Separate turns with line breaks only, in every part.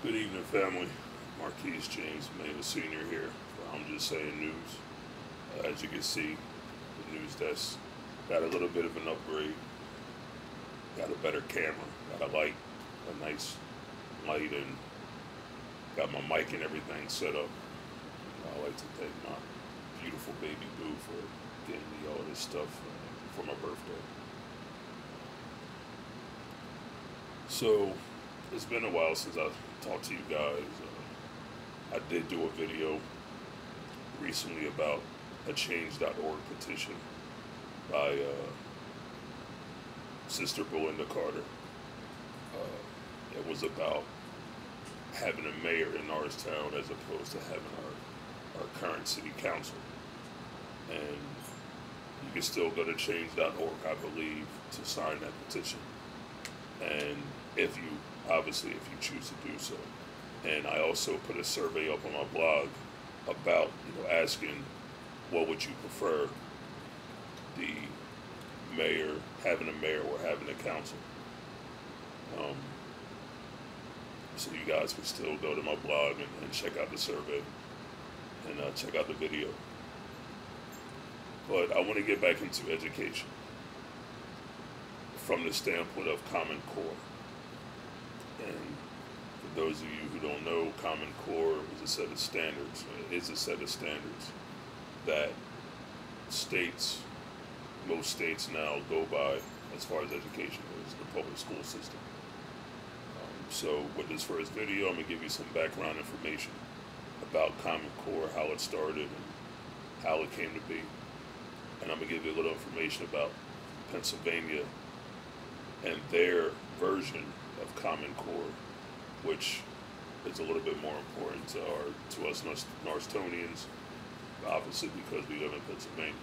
Good evening, family. Marquise James Maynard Sr. here for I'm Just Saying News. As you can see, the news desk got a little bit of an upgrade. Got a better camera, got a light, a nice light, and got my mic and everything set up. I like to thank my beautiful baby boo for getting me all this stuff for my birthday. So, it's been a while since I talked to you guys. I did do a video recently about a change.org petition by Sister Belinda Carter. It was about having a mayor in Norristown as opposed to having our current city council. And you can still go to change.org, I believe, to sign that petition. And if you choose to do so. And I also put a survey up on my blog about, asking what would you prefer, the mayor, having a mayor or having a council. So you guys can still go to my blog and check out the survey and check out the video. But I want to get back into education from the standpoint of Common Core. And for those of you who don't know, Common Core is a set of standards. It is a set of standards that most states now go by as far as education goes, the public school system. So with this first video, I'm going to give you some background information about Common Core, how it started, and how it came to be. And I'm going to give you a little information about Pennsylvania and their version of Common Core, which is a little bit more important to us Norristonians, obviously because we live in Pennsylvania.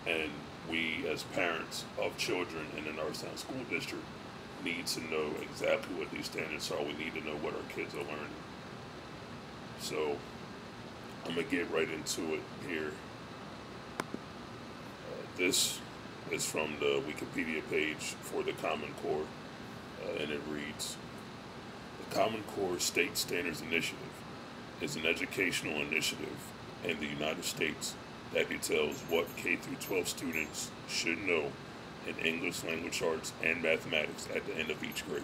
And we, as parents of children in the Norristown School District, need to know exactly what these standards are. We need to know what our kids are learning. So I'm going to get right into it here. This is from the Wikipedia page for the Common Core, and it reads, the Common Core State Standards Initiative is an educational initiative in the United States that details what K-12 students should know in English, language arts, and mathematics at the end of each grade.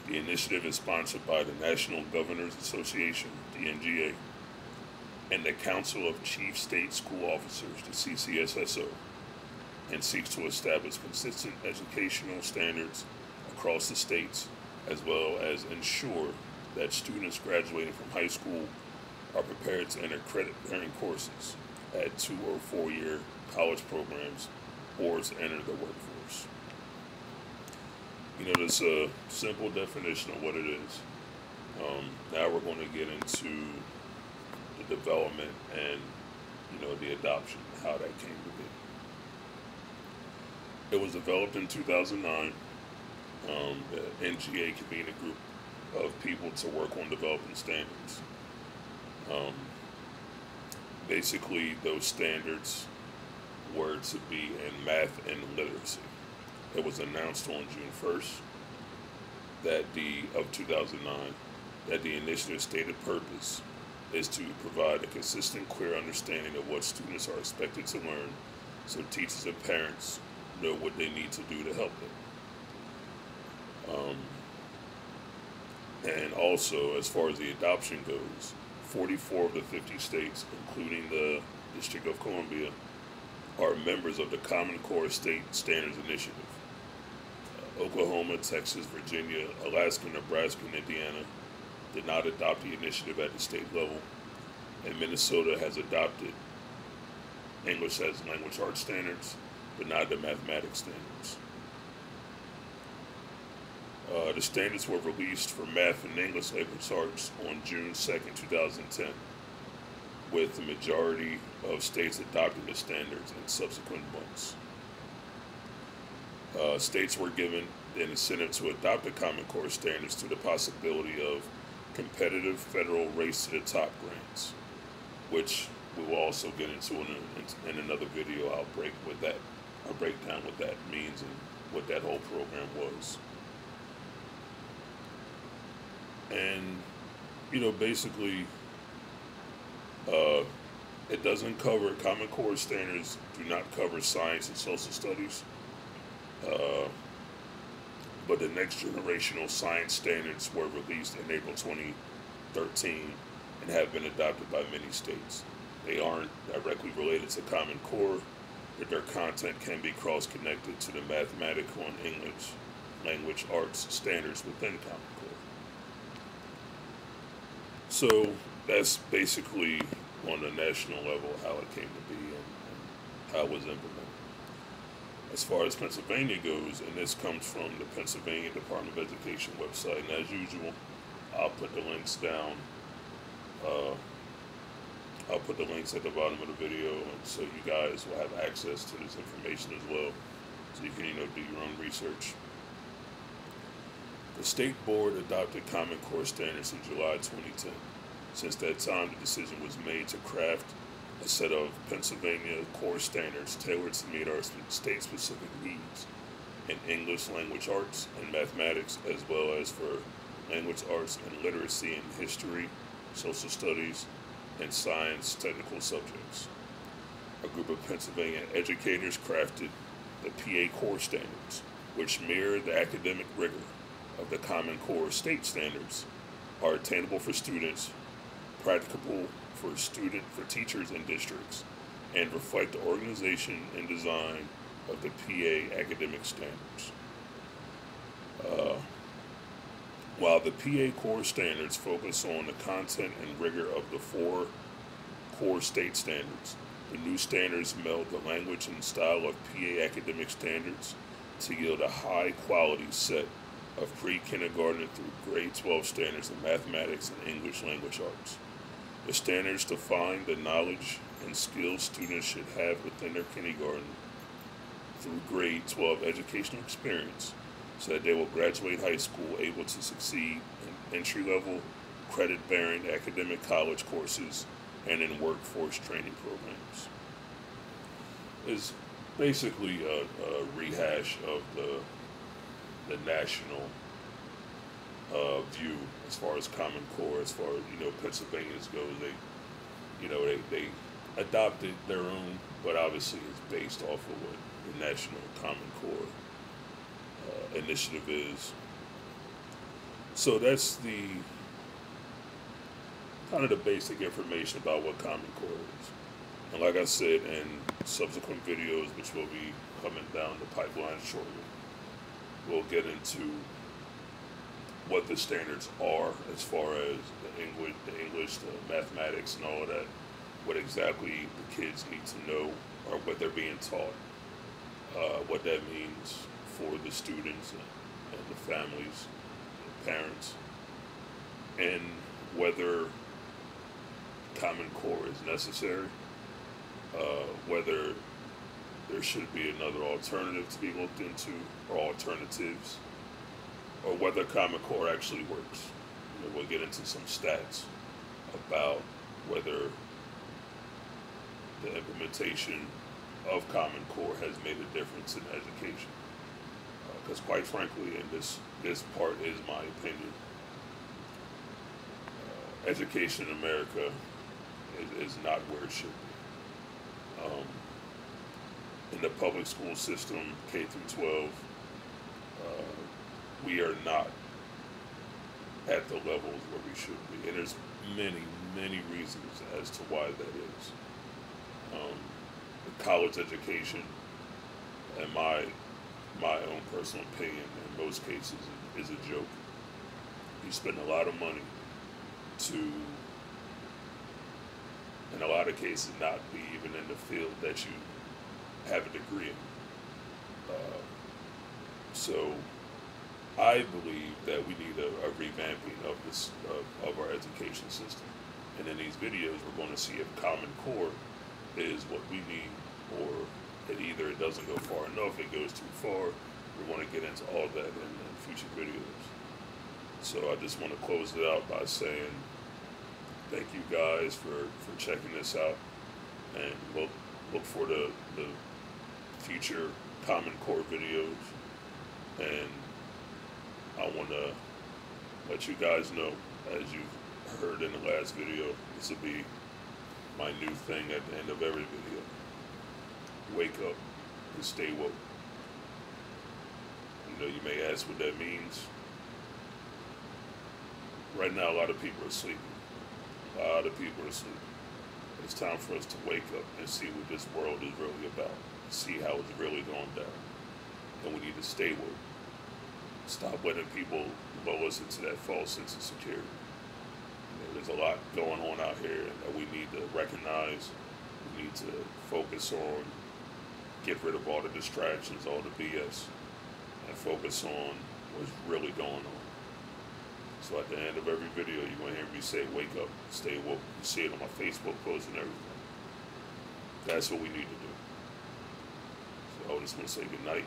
The initiative is sponsored by the National Governors Association, the NGA, and the Council of Chief State School Officers, the CCSSO, and seeks to establish consistent educational standards across the states, as well as ensure that students graduating from high school are prepared to enter credit-bearing courses at 2 or 4 year college programs or to enter the workforce. There's a simple definition of what it is. Now we're going to get into the development and, the adoption, how that came to be. It was developed in 2009. The NGA convened a group of people to work on developing standards. Basically, those standards were to be in math and literacy. It was announced on June 1st of 2009 that the initiative's stated purpose is to provide a consistent, clear understanding of what students are expected to learn, so teachers and parents know what they need to do to help them. And also, as far as the adoption goes, 44 of the 50 states, including the District of Columbia, are members of the Common Core State Standards Initiative. Oklahoma, Texas, Virginia, Alaska, Nebraska, and Indiana did not adopt the initiative at the state level, and Minnesota has adopted English as language arts standards, but not the mathematics standards. The standards were released for math and English language arts on June 2nd, 2010, with the majority of states adopting the standards in subsequent months. States were given an incentive to adopt the Common Core standards through the possibility of competitive federal race to the top grants, which we will also get into in another video. I'll break down what that means and what that whole program was. And, basically, it doesn't cover, Common Core standards do not cover science and social studies. Uh, but the next generational science standards were released in April 2013 and have been adopted by many states. They aren't directly related to Common Core, but their content can be cross-connected to the mathematical and English language arts standards within Common Core. So that's basically on the national level how it came to be and how it was implemented. As far as Pennsylvania goes, and this comes from the Pennsylvania Department of Education website, and as usual, I'll put the links down. Uh, I'll put the links at the bottom of the video, and so you guys will have access to this information as well, so you can, do your own research. The state board adopted Common Core standards in July 2010. Since that time, the decision was made to craft a set of Pennsylvania core standards tailored to meet our state-specific needs in English language arts and mathematics, as well as for language arts and literacy in history, social studies, and science technical subjects. A group of Pennsylvania educators crafted the PA Core Standards, which mirror the academic rigor of the Common Core state standards, are attainable for students, practicable for teachers and districts, and reflect the organization and design of the PA academic standards. While the PA Core Standards focus on the content and rigor of the 4 core state standards, the new standards meld the language and style of PA academic standards to yield a high-quality set of pre-kindergarten through grade 12 standards in mathematics and English language arts. The standards define the knowledge and skills students should have within their kindergarten through grade 12 educational experience so that they will graduate high school able to succeed in entry-level, credit-bearing academic college courses and in workforce training programs. It's basically a rehash of the national view as far as Common Core, as far as Pennsylvania's goes. They adopted their own, but obviously it's based off of what the National Common Core initiative is. So that's the kind of the basic information about what Common Core is. And like I said, in subsequent videos, which will be coming down the pipeline shortly, we'll get into what the standards are as far as the English, the mathematics, and all of that, what exactly the kids need to know or what they're being taught, what that means for the students and the families, the parents, and whether Common Core is necessary, whether there should be another alternative to be looked into or alternatives, or whether Common Core actually works. We'll get into some stats about whether the implementation of Common Core has made a difference in education. Because quite frankly, and this part is my opinion, education in America is not where it should be. In the public school system, K through 12, we are not at the levels where we should be. And there's many, many reasons as to why that is. The college education, in my own personal opinion, in most cases, is a joke. You spend a lot of money to, in a lot of cases, not be even in the field that you have a degree in. So I believe that we need a revamping of this of our education system. And in these videos, we're going to see if Common Core is what we need, or that either it doesn't go far enough, it goes too far. We're going to get into all that in future videos. So I just want to close it out by saying thank you guys for checking this out, and look for the future Common Core videos. And I want to let you guys know, as you heard in the last video, this will be my new thing at the end of every video. Wake up and stay woke. You know, you may ask what that means. Right now, a lot of people are sleeping. A lot of people are sleeping. It's time for us to wake up and see what this world is really about. See how it's really going down. And we need to stay woke. Stop letting people lull us into that false sense of security. You know, there's a lot going on out here that we need to recognize. We need to focus on, get rid of all the distractions, all the BS, and focus on what's really going on. So at the end of every video, you're going to hear me say, wake up, stay woke. You see it on my Facebook post and everything. That's what we need to do. So I just want to say good night.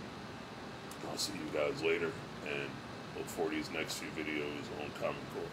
I'll see you guys later, and look for these next few videos on Common Core.